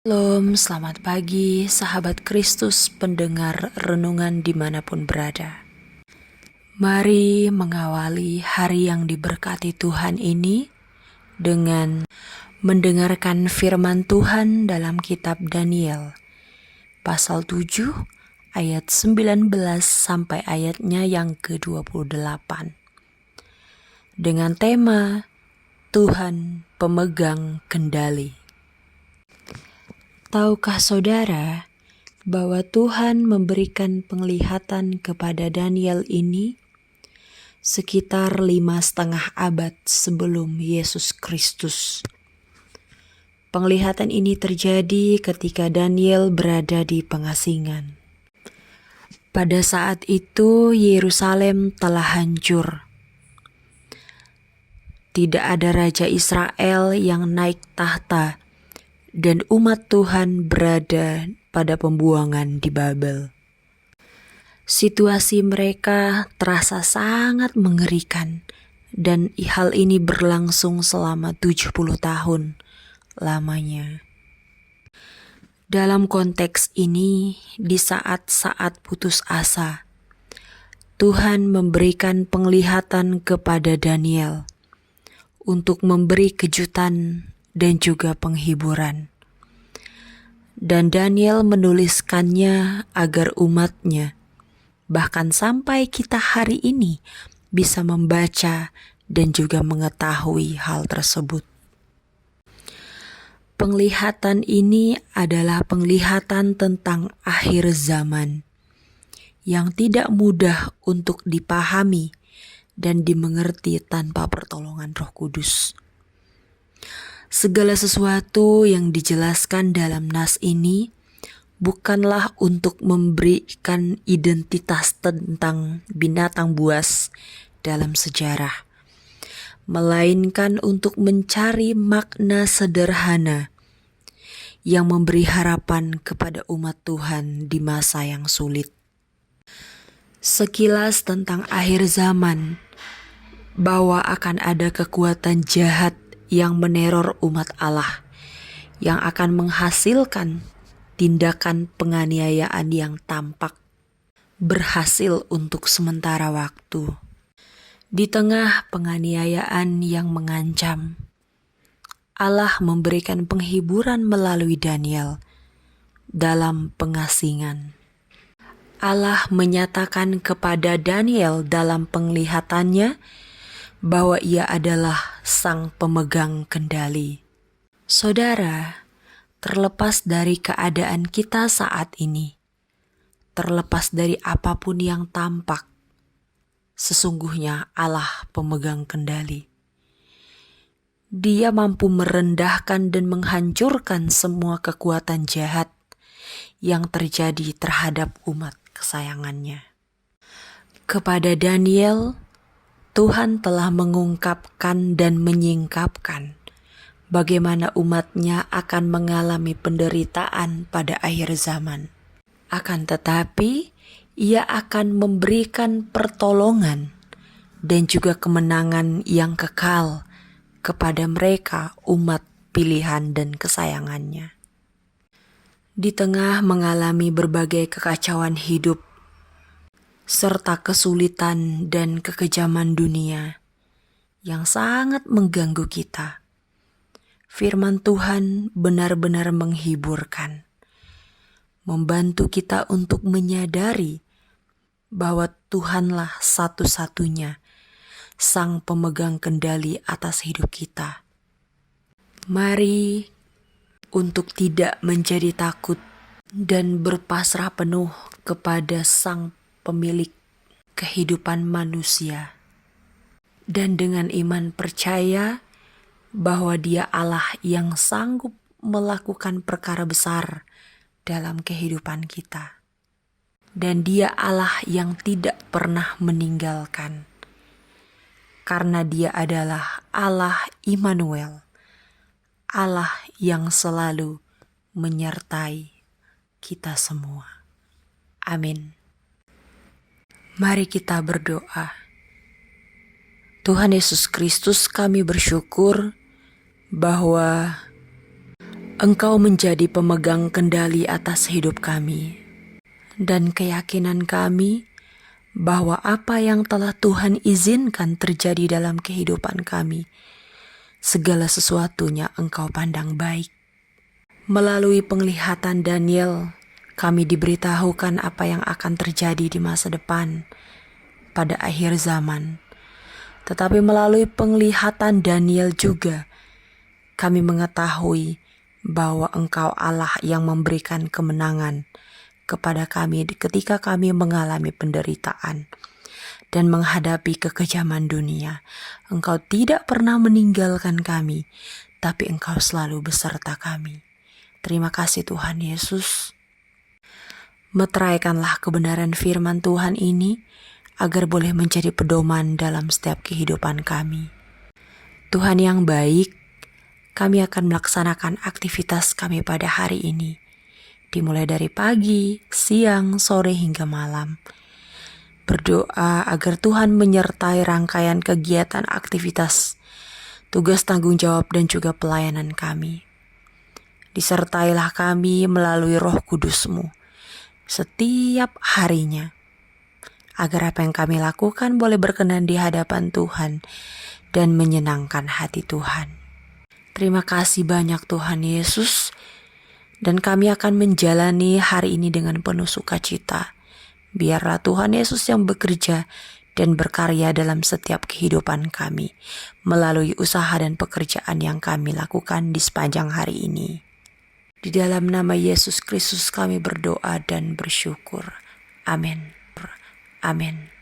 Shalom, selamat pagi sahabat Kristus pendengar renungan dimanapun berada. Mari mengawali hari yang diberkati Tuhan ini dengan mendengarkan firman Tuhan dalam kitab Daniel pasal 7 ayat 19 sampai ayatnya yang ke-28 dengan tema Tuhan pemegang kendali. Tahukah saudara bahwa Tuhan memberikan penglihatan kepada Daniel ini sekitar 5,5 abad sebelum Yesus Kristus. Penglihatan ini terjadi ketika Daniel berada di pengasingan. Pada saat itu Yerusalem telah hancur. Tidak ada raja Israel yang naik tahta dan umat Tuhan berada pada pembuangan di Babel. Situasi mereka terasa sangat mengerikan dan hal ini berlangsung selama 70 tahun lamanya. Dalam konteks ini, di saat-saat putus asa, Tuhan memberikan penglihatan kepada Daniel untuk memberi kejutan dan juga penghiburan. Dan Daniel menuliskannya agar umatnya, bahkan sampai kita hari ini, bisa membaca dan juga mengetahui hal tersebut. Penglihatan ini adalah penglihatan tentang akhir zaman yang tidak mudah untuk dipahami dan dimengerti tanpa pertolongan Roh Kudus. Segala sesuatu yang dijelaskan dalam nas ini bukanlah untuk memberikan identitas tentang binatang buas dalam sejarah, melainkan untuk mencari makna sederhana yang memberi harapan kepada umat Tuhan di masa yang sulit. Sekilas tentang akhir zaman, bahwa akan ada kekuatan jahat yang meneror umat Allah, yang akan menghasilkan tindakan penganiayaan yang tampak berhasil untuk sementara waktu. Di tengah penganiayaan yang mengancam, Allah memberikan penghiburan melalui Daniel dalam pengasingan. Allah menyatakan kepada Daniel dalam penglihatannya bahwa ia adalah sang pemegang kendali. Saudara, terlepas dari keadaan kita saat ini, terlepas dari apapun yang tampak, sesungguhnya Allah pemegang kendali. Dia mampu merendahkan dan menghancurkan semua kekuatan jahat yang terjadi terhadap umat kesayangannya. Kepada Daniel, Tuhan telah mengungkapkan dan menyingkapkan bagaimana umatnya akan mengalami penderitaan pada akhir zaman. Akan tetapi, ia akan memberikan pertolongan dan juga kemenangan yang kekal kepada mereka umat pilihan dan kesayangannya. Di tengah mengalami berbagai kekacauan hidup, serta kesulitan dan kekejaman dunia yang sangat mengganggu kita, firman Tuhan benar-benar menghiburkan, membantu kita untuk menyadari bahwa Tuhanlah satu-satunya sang pemegang kendali atas hidup kita. Mari untuk tidak menjadi takut dan berpasrah penuh kepada sang pemilik kehidupan manusia, dan dengan iman percaya bahwa Dia Allah yang sanggup melakukan perkara besar dalam kehidupan kita, dan Dia Allah yang tidak pernah meninggalkan, karena Dia adalah Allah Immanuel, Allah yang selalu menyertai kita semua. Amin. Mari kita berdoa. Tuhan Yesus Kristus, kami bersyukur bahwa Engkau menjadi pemegang kendali atas hidup kami, dan keyakinan kami bahwa apa yang telah Tuhan izinkan terjadi dalam kehidupan kami, segala sesuatunya Engkau pandang baik. Melalui penglihatan Daniel, kami diberitahukan apa yang akan terjadi di masa depan pada akhir zaman. Tetapi melalui penglihatan Daniel juga, kami mengetahui bahwa Engkau Allah yang memberikan kemenangan kepada kami ketika kami mengalami penderitaan dan menghadapi kekejaman dunia. Engkau tidak pernah meninggalkan kami, tapi Engkau selalu beserta kami. Terima kasih Tuhan Yesus. Meteraikanlah kebenaran firman Tuhan ini agar boleh menjadi pedoman dalam setiap kehidupan kami. Tuhan yang baik, kami akan melaksanakan aktivitas kami pada hari ini, dimulai dari pagi, siang, sore hingga malam. Berdoa agar Tuhan menyertai rangkaian kegiatan aktivitas, tugas tanggung jawab dan juga pelayanan kami. Disertailah kami melalui Roh Kudus-Mu setiap harinya, agar apa yang kami lakukan boleh berkenan di hadapan Tuhan dan menyenangkan hati Tuhan. Terima kasih banyak Tuhan Yesus, dan kami akan menjalani hari ini dengan penuh sukacita. Biarlah Tuhan Yesus yang bekerja dan berkarya dalam setiap kehidupan kami, melalui usaha dan pekerjaan yang kami lakukan di sepanjang hari ini. Di dalam nama Yesus Kristus kami berdoa dan bersyukur. Amin. Amin.